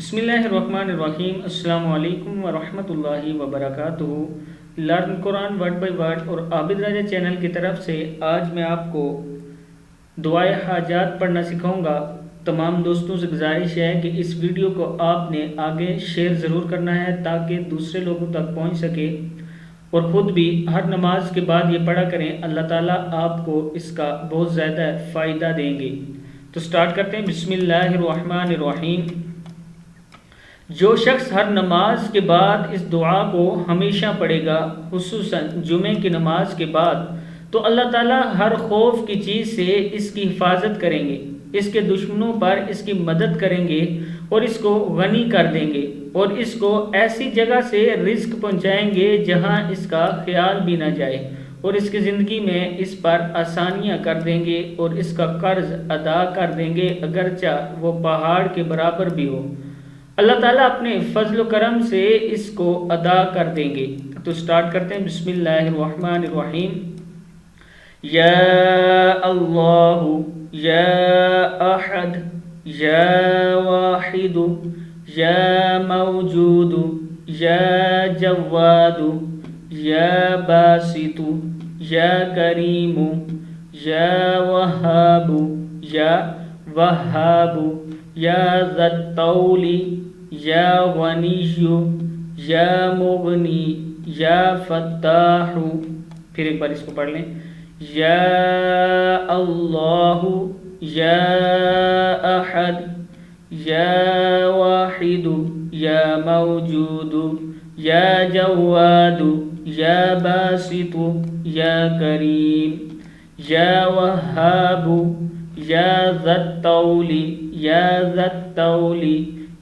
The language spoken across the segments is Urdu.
بسم اللہ الرحمن الرحیم۔ السلام علیکم ورحمۃ اللہ وبرکاتہ۔ Learn Quran word by word اور عابد راجہ چینل کی طرف سے آج میں آپ کو دعائے حاجات پڑھنا سکھاؤں گا۔ تمام دوستوں سے گزارش ہے کہ اس ویڈیو کو آپ نے آگے شیئر ضرور کرنا ہے تاکہ دوسرے لوگوں تک پہنچ سکے، اور خود بھی ہر نماز کے بعد یہ پڑھا کریں۔ اللہ تعالیٰ آپ کو اس کا بہت زیادہ فائدہ دیں گے۔ تو سٹارٹ کرتے ہیں۔ بسم اللہ الرحمن الرحیم۔ جو شخص ہر نماز کے بعد اس دعا کو ہمیشہ پڑھے گا، خصوصاً جمعے کی نماز کے بعد، تو اللہ تعالیٰ ہر خوف کی چیز سے اس کی حفاظت کریں گے، اس کے دشمنوں پر اس کی مدد کریں گے اور اس کو غنی کر دیں گے، اور اس کو ایسی جگہ سے رزق پہنچائیں گے جہاں اس کا خیال بھی نہ جائے، اور اس کی زندگی میں اس پر آسانیاں کر دیں گے اور اس کا قرض ادا کر دیں گے، اگرچہ وہ پہاڑ کے برابر بھی ہو۔ اللہ تعالیٰ اپنے فضل و کرم سے اس کو ادا کر دیں گے۔ تو سٹارٹ کرتے ہیں۔ بسم اللہ الرحمن الرحیم۔ یا اللہ یا احد یا واحد یا موجود یا جواد یا باسط یا کریم یا وہاب یا وہاب یا ذی الطول یا غنی یا مغنی یا فتاح۔ پھر ایک بار اس کو پڑھ لیں۔ یا اللہ یا احد یا واحد یا موجود یا جواد یا باسط یا کریم یا وہاب یا ذی الطول یا ذی الطول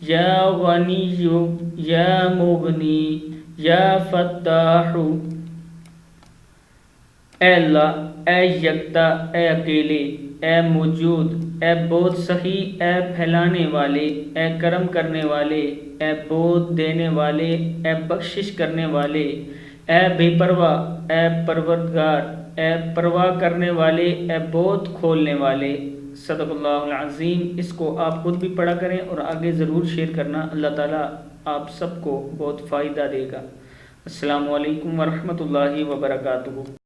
یا غنی یا مغنی یا فتاح۔ اے اللہ، اے یکتا، اے اکیلے، اے موجود، اے بہت صحیح، اے پھیلانے والے، اے کرم کرنے والے، اے بہت دینے والے، اے بخشش کرنے والے، اے بے پرواہ، اے پروردگار، اے پرواہ کرنے والے، اے بہت کھولنے والے۔ صدق اللہ العظیم۔ اس کو آپ خود بھی پڑھا کریں اور آگے ضرور شیئر کرنا۔ اللہ تعالیٰ آپ سب کو بہت فائدہ دے گا۔ السلام علیکم ورحمۃ اللہ وبرکاتہ۔